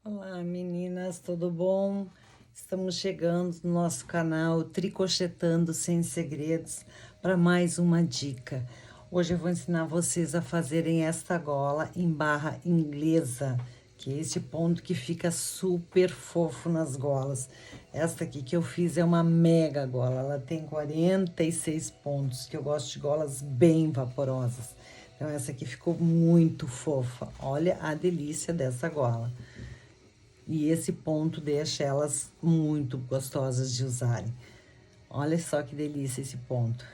Olá meninas, tudo bom? Estamos chegando no nosso canal Tricochetando Sem Segredos para mais uma dica. Hoje eu vou ensinar vocês a fazerem esta gola em barra inglesa, que é esse ponto que fica super fofo nas golas. Esta aqui que eu fiz é uma mega gola, ela tem 46 pontos, que eu gosto de golas bem vaporosas. Então essa aqui ficou muito fofa, olha a delícia dessa gola. E esse ponto deixa elas muito gostosas de usarem. Olha só que delícia esse ponto.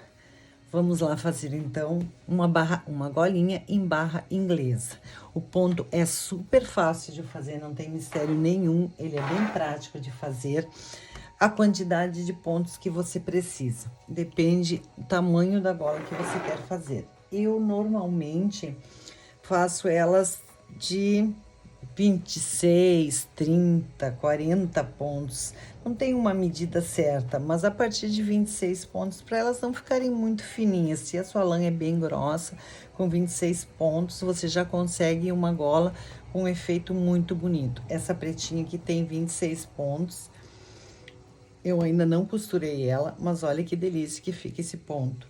Vamos lá fazer então uma golinha em barra inglesa. O ponto é super fácil de fazer, não tem mistério nenhum, ele é bem prático de fazer. A quantidade de pontos que você precisa, depende do tamanho da gola que você quer fazer. Eu normalmente faço elas de 26, 30, 40 pontos. Não tem uma medida certa, mas a partir de 26 pontos, para elas não ficarem muito fininhas. Se a sua lã é bem grossa, com 26 pontos, você já consegue uma gola com um efeito muito bonito. Essa pretinha aqui tem 26 pontos. Eu ainda não costurei ela, mas olha que delícia que fica esse ponto.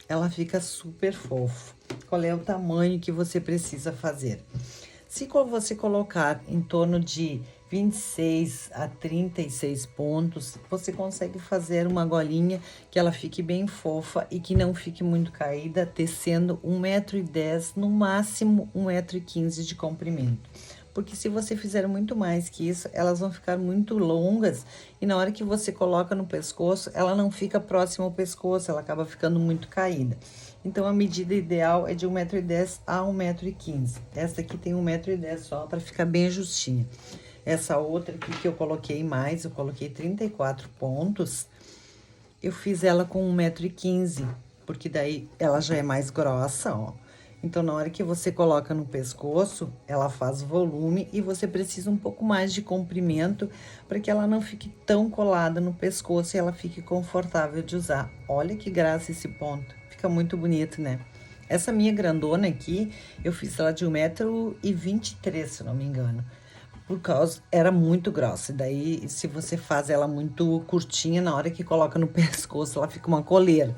Ela fica super fofo. Qual é o tamanho que você precisa fazer? Se você colocar em torno de 26 a 36 pontos, você consegue fazer uma golinha que ela fique bem fofa e que não fique muito caída, tecendo 1,10 m, no máximo 1,15 m de comprimento. Porque se você fizer muito mais que isso, elas vão ficar muito longas e na hora que você coloca no pescoço, ela não fica próxima ao pescoço, ela acaba ficando muito caída. Então, a medida ideal é de 1,10 m a 1,15 m. Essa aqui tem 1,10 m só, para ficar bem justinha. Essa outra aqui que eu coloquei mais, eu coloquei 34 pontos, eu fiz ela com 1,15 m, porque daí ela já é mais grossa, ó. Então, na hora que você coloca no pescoço, ela faz volume e você precisa um pouco mais de comprimento para que ela não fique tão colada no pescoço e ela fique confortável de usar. Olha que graça esse ponto, fica muito bonito, né? Essa minha grandona aqui, eu fiz ela de 1,23 m, se não me engano. Por causa, era muito grossa. Daí, se você faz ela muito curtinha, na hora que coloca no pescoço, ela fica uma coleira.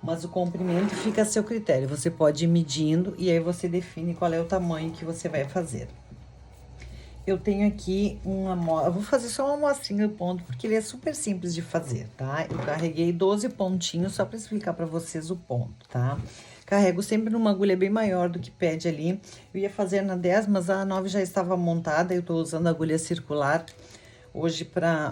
Mas o comprimento fica a seu critério. Você pode ir medindo e aí você define qual é o tamanho que você vai fazer. Eu tenho aqui eu vou fazer só uma amostrinha do ponto, porque ele é super simples de fazer, tá? Eu carreguei 12 pontinhos só para explicar para vocês o ponto, tá? Carrego sempre numa agulha bem maior do que pede ali. Eu ia fazer na 10, mas a 9 já estava montada, eu tô usando a agulha circular hoje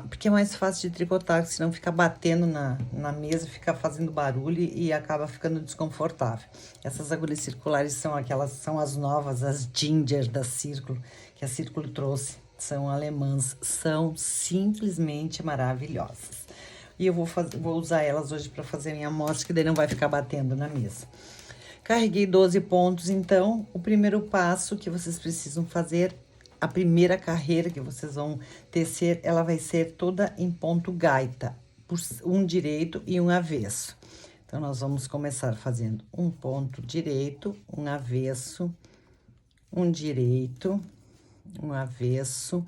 porque é mais fácil de tricotar, senão fica batendo na mesa, fica fazendo barulho e acaba ficando desconfortável. Essas agulhas circulares são as novas, as Ginger da Círculo, que a Círculo trouxe, são alemãs, são simplesmente maravilhosas. E eu vou usar elas hoje para fazer minha amostra, que daí não vai ficar batendo na mesa. Carreguei 12 pontos, então, o primeiro passo que vocês precisam fazer, a primeira carreira que vocês vão tecer, ela vai ser toda em ponto gaita, por um direito e um avesso. Então, nós vamos começar fazendo um ponto direito, um avesso, um direito, um avesso,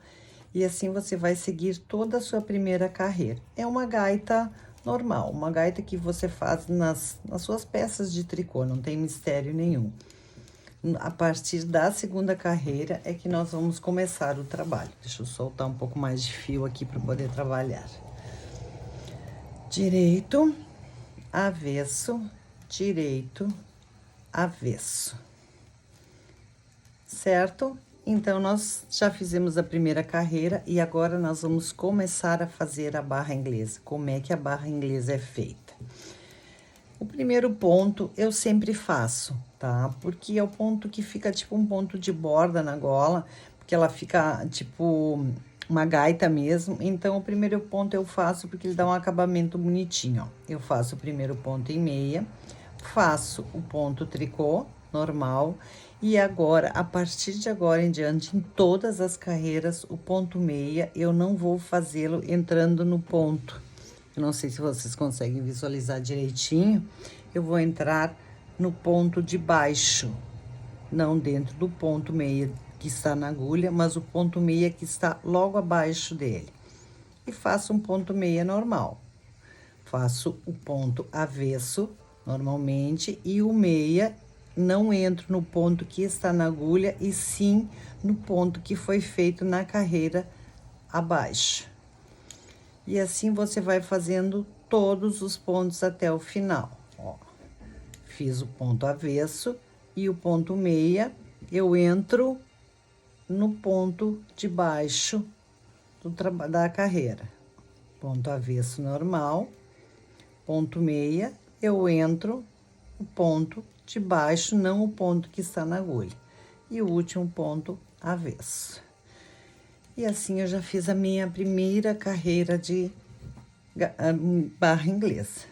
e assim você vai seguir toda a sua primeira carreira. É uma gaita normal, uma gaita que você faz nas suas peças de tricô, não tem mistério nenhum. A partir da segunda carreira é que nós vamos começar o trabalho. Deixa eu soltar um pouco mais de fio aqui para poder trabalhar. Direito, avesso, direito, avesso. Certo? Então, nós já fizemos a primeira carreira e agora nós vamos começar a fazer a barra inglesa. Como é que a barra inglesa é feita? O primeiro ponto eu sempre faço, tá? Porque é o ponto que fica tipo um ponto de borda na gola, porque ela fica tipo uma gaita mesmo. Então, o primeiro ponto eu faço porque ele dá um acabamento bonitinho, ó. Eu faço o primeiro ponto em meia, faço o ponto tricô normal e agora, a partir de agora em diante, em todas as carreiras, o ponto meia eu não vou fazê-lo entrando no ponto. Eu não sei se vocês conseguem visualizar direitinho. Eu vou entrar no ponto de baixo, não dentro do ponto meia. que está na agulha, mas o ponto meia que está logo abaixo dele. E faço um ponto meia normal. Faço o ponto avesso, normalmente, e o meia não entro no ponto que está na agulha, e sim no ponto que foi feito na carreira abaixo. E assim você vai fazendo todos os pontos até o final, ó. Fiz o ponto avesso e o ponto meia, eu entro no ponto de baixo da carreira. Ponto avesso normal, ponto meia, eu entro no ponto de baixo, não o ponto que está na agulha. E o último ponto avesso. E assim eu já fiz a minha primeira carreira de barra inglesa.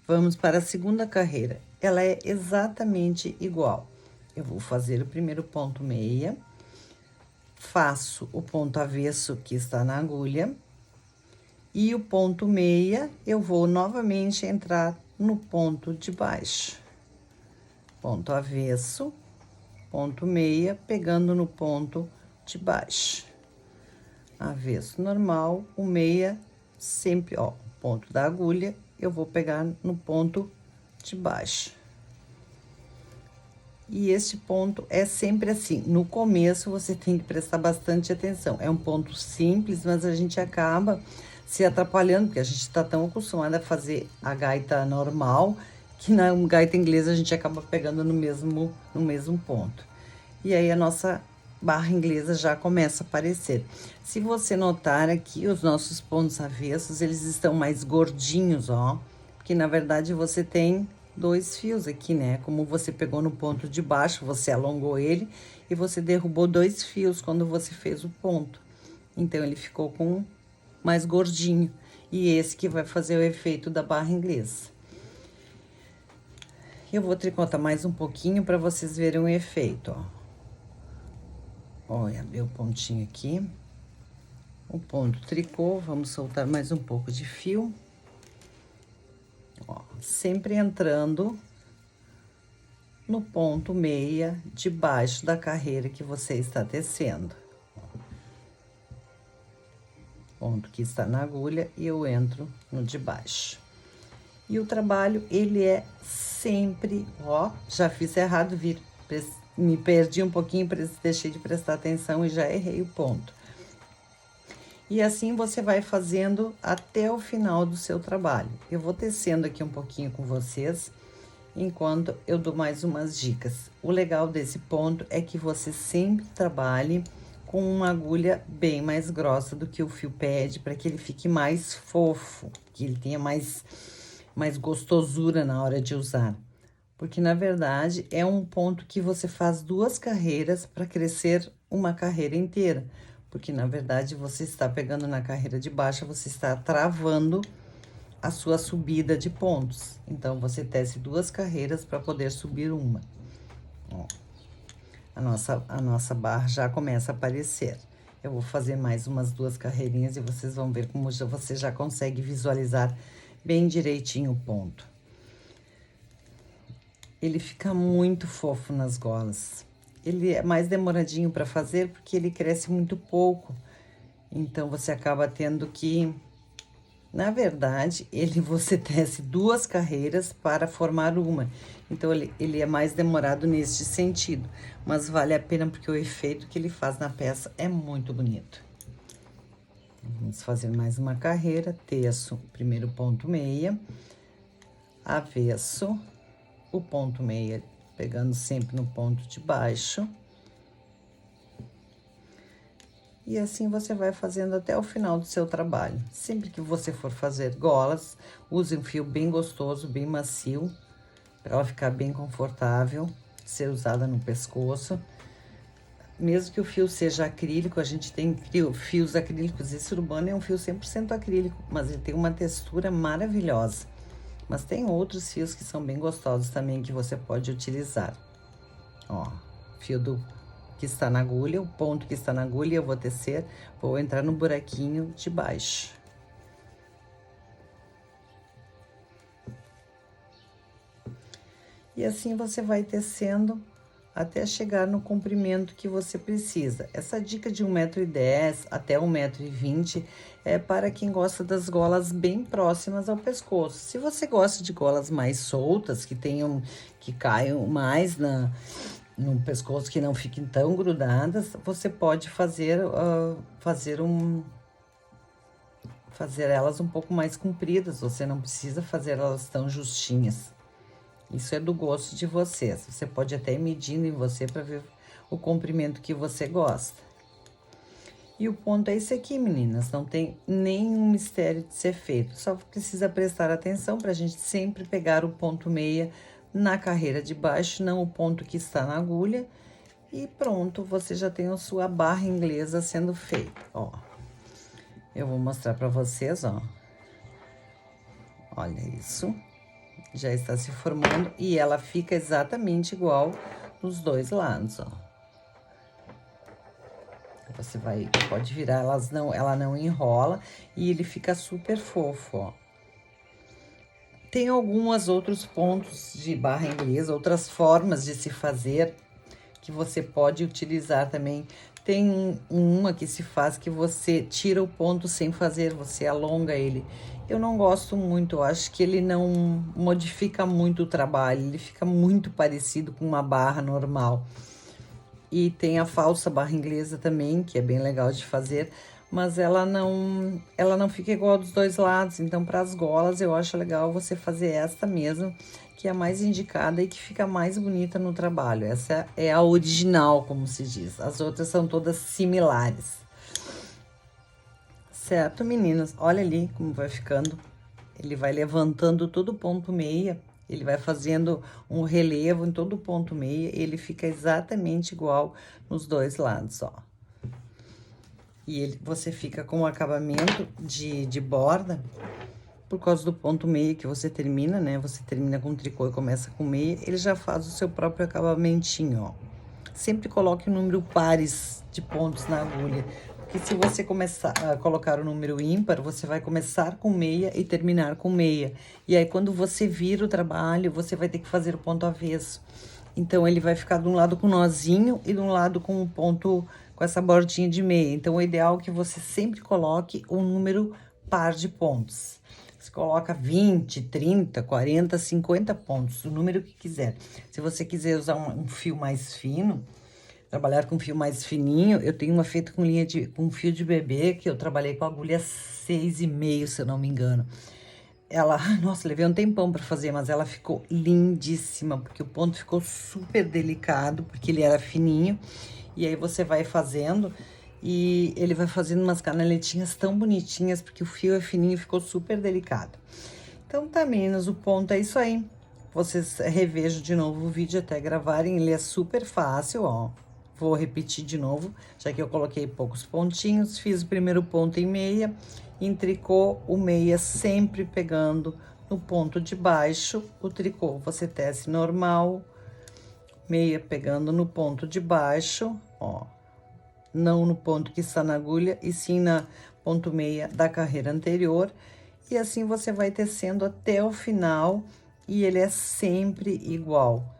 Vamos para a segunda carreira. Ela é exatamente igual. Eu vou fazer o primeiro ponto meia, faço o ponto avesso que está na agulha, e o ponto meia eu vou novamente entrar no ponto de baixo. Ponto avesso, ponto meia, pegando no ponto de baixo. Avesso normal, o meia sempre, ó, ponto da agulha, eu vou pegar no ponto de baixo. E este ponto é sempre assim, no começo você tem que prestar bastante atenção. É um ponto simples, mas a gente acaba se atrapalhando, porque a gente está tão acostumado a fazer a gaita normal, que na gaita inglesa a gente acaba pegando no mesmo ponto. E aí a nossa barra inglesa já começa a aparecer. Se você notar aqui, os nossos pontos avessos, eles estão mais gordinhos, ó, porque na verdade você tem 2 fios aqui, né? Como você pegou no ponto de baixo, você alongou ele e você derrubou 2 fios quando você fez o ponto. Então, ele ficou com mais gordinho. E esse que vai fazer o efeito da barra inglesa. Eu vou tricotar mais um pouquinho para vocês verem o efeito, ó. Olha, abri o pontinho aqui. O ponto tricô, vamos soltar mais um pouco de fio. Ó, sempre entrando no ponto meia debaixo da carreira que você está tecendo. Ponto que está na agulha e eu entro no de baixo. E o trabalho, ele é sempre, ó, já fiz errado, me perdi um pouquinho, deixei de prestar atenção e já errei o ponto. E assim você vai fazendo até o final do seu trabalho. Eu vou tecendo aqui um pouquinho com vocês, enquanto eu dou mais umas dicas. O legal desse ponto é que você sempre trabalhe com uma agulha bem mais grossa do que o fio pede, para que ele fique mais fofo, que ele tenha mais gostosura na hora de usar. Porque, na verdade, é um ponto que você faz 2 carreiras para crescer uma carreira inteira. Porque, na verdade, você está pegando na carreira de baixo, você está travando a sua subida de pontos. Então, você tece 2 carreiras para poder subir uma. Ó, a nossa barra já começa a aparecer. Eu vou fazer mais umas 2 carreirinhas e vocês vão ver como você já consegue visualizar bem direitinho o ponto. Ele fica muito fofo nas golas. Ele é mais demoradinho para fazer porque ele cresce muito pouco. Então, você acaba tendo que... Na verdade, você tece 2 carreiras para formar uma. Então, ele é mais demorado neste sentido. Mas vale a pena porque o efeito que ele faz na peça é muito bonito. Vamos fazer mais uma carreira. Teço o primeiro ponto meia. Avesso o ponto meia, pegando sempre no ponto de baixo. E assim você vai fazendo até o final do seu trabalho. Sempre que você for fazer golas, use um fio bem gostoso, bem macio, para ela ficar bem confortável, ser usada no pescoço. Mesmo que o fio seja acrílico, a gente tem fios acrílicos. Esse Urbano é um fio 100% acrílico, mas ele tem uma textura maravilhosa. Mas tem outros fios que são bem gostosos também que você pode utilizar. Ó, fio que está na agulha, o ponto que está na agulha, eu vou tecer, vou entrar no buraquinho de baixo. E assim você vai tecendo até chegar no comprimento que você precisa. Essa dica de 1,10 m até 1,20 m é para quem gosta das golas bem próximas ao pescoço. Se você gosta de golas mais soltas, que caiam mais no pescoço, que não fiquem tão grudadas, você pode fazer elas um pouco mais compridas. Você não precisa fazer elas tão justinhas. Isso é do gosto de vocês. Você pode até ir medindo em você para ver o comprimento que você gosta. E o ponto é esse aqui, meninas. Não tem nenhum mistério de ser feito. Só precisa prestar atenção para a gente sempre pegar o ponto meia na carreira de baixo, não o ponto que está na agulha. E pronto, você já tem a sua barra inglesa sendo feita, ó. Eu vou mostrar para vocês, ó. Olha isso. Já está se formando e ela fica exatamente igual nos dois lados, ó. Você pode virar, ela não enrola e ele fica super fofo, ó. Tem alguns outros pontos de barra inglesa, outras formas de se fazer que você pode utilizar também. Tem uma que se faz que você tira o ponto sem fazer, você alonga ele. Eu não gosto muito, eu acho que ele não modifica muito o trabalho, ele fica muito parecido com uma barra normal. E tem a falsa barra inglesa também, que é bem legal de fazer, mas ela não fica igual dos dois lados. Então, para as golas, eu acho legal você fazer esta mesmo, que é a mais indicada e que fica mais bonita no trabalho. Essa é a original, como se diz. As outras são todas similares. Certo, meninas? Olha ali como vai ficando. Ele vai levantando todo o ponto meia. Ele vai fazendo um relevo em todo o ponto meia. Ele fica exatamente igual nos dois lados, ó. E você fica com um acabamento de borda por causa do ponto meia que você termina, né? Você termina com tricô e começa com meia. Ele já faz o seu próprio acabamentinho, ó. Sempre coloque um número pares de pontos na agulha. Porque se você começar a colocar o número ímpar, você vai começar com meia e terminar com meia. E aí, quando você vira o trabalho, você vai ter que fazer o ponto avesso. Então, ele vai ficar de um lado com nozinho e de um lado com um ponto, com essa bordinha de meia. Então, o ideal é que você sempre coloque um número par de pontos. Você coloca 20, 30, 40, 50 pontos, o número que quiser. Se você quiser usar um fio mais fino, trabalhar com fio mais fininho, eu tenho uma feita com fio de bebê, que eu trabalhei com agulha 6,5, se eu não me engano. Nossa, levei um tempão para fazer, mas ela ficou lindíssima, porque o ponto ficou super delicado, porque ele era fininho. E aí você vai fazendo e ele vai fazendo umas canaletinhas tão bonitinhas, porque o fio é fininho e ficou super delicado. Então tá, meninas, o ponto é isso aí. Vocês revejam de novo o vídeo até gravarem, ele é super fácil, ó. Vou repetir de novo, já que eu coloquei poucos pontinhos. Fiz o primeiro ponto em meia, em tricô, o meia sempre pegando no ponto de baixo. O tricô você tece normal, meia pegando no ponto de baixo, ó. Não no ponto que está na agulha, e sim na ponto meia da carreira anterior. E assim você vai tecendo até o final, e ele é sempre igual.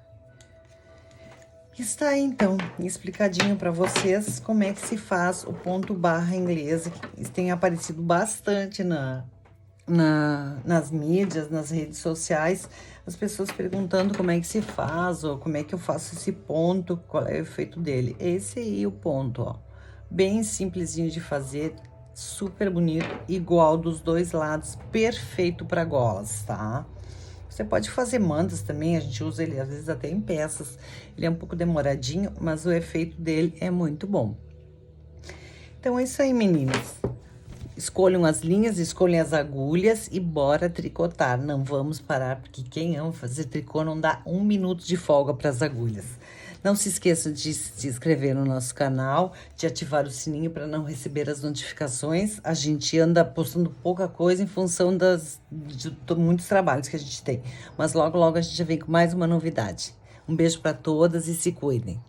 Está aí, então, explicadinho para vocês como é que se faz o ponto barra inglesa, que tem aparecido bastante nas mídias, nas redes sociais, as pessoas perguntando como é que se faz, ou como é que eu faço esse ponto, qual é o efeito dele. Esse aí é o ponto, ó, bem simplesinho de fazer, super bonito, igual dos dois lados, perfeito para golas, tá? Você pode fazer mantas também, a gente usa ele às vezes até em peças. Ele é um pouco demoradinho, mas o efeito dele é muito bom. Então é isso aí, meninas. Escolham as linhas, escolhem as agulhas e bora tricotar. Não vamos parar, porque quem ama fazer tricô não dá um minuto de folga para as agulhas. Não se esqueçam de se inscrever no nosso canal, de ativar o sininho para não receber as notificações. A gente anda postando pouca coisa em função de muitos trabalhos que a gente tem. Mas logo, logo a gente já vem com mais uma novidade. Um beijo para todas e se cuidem.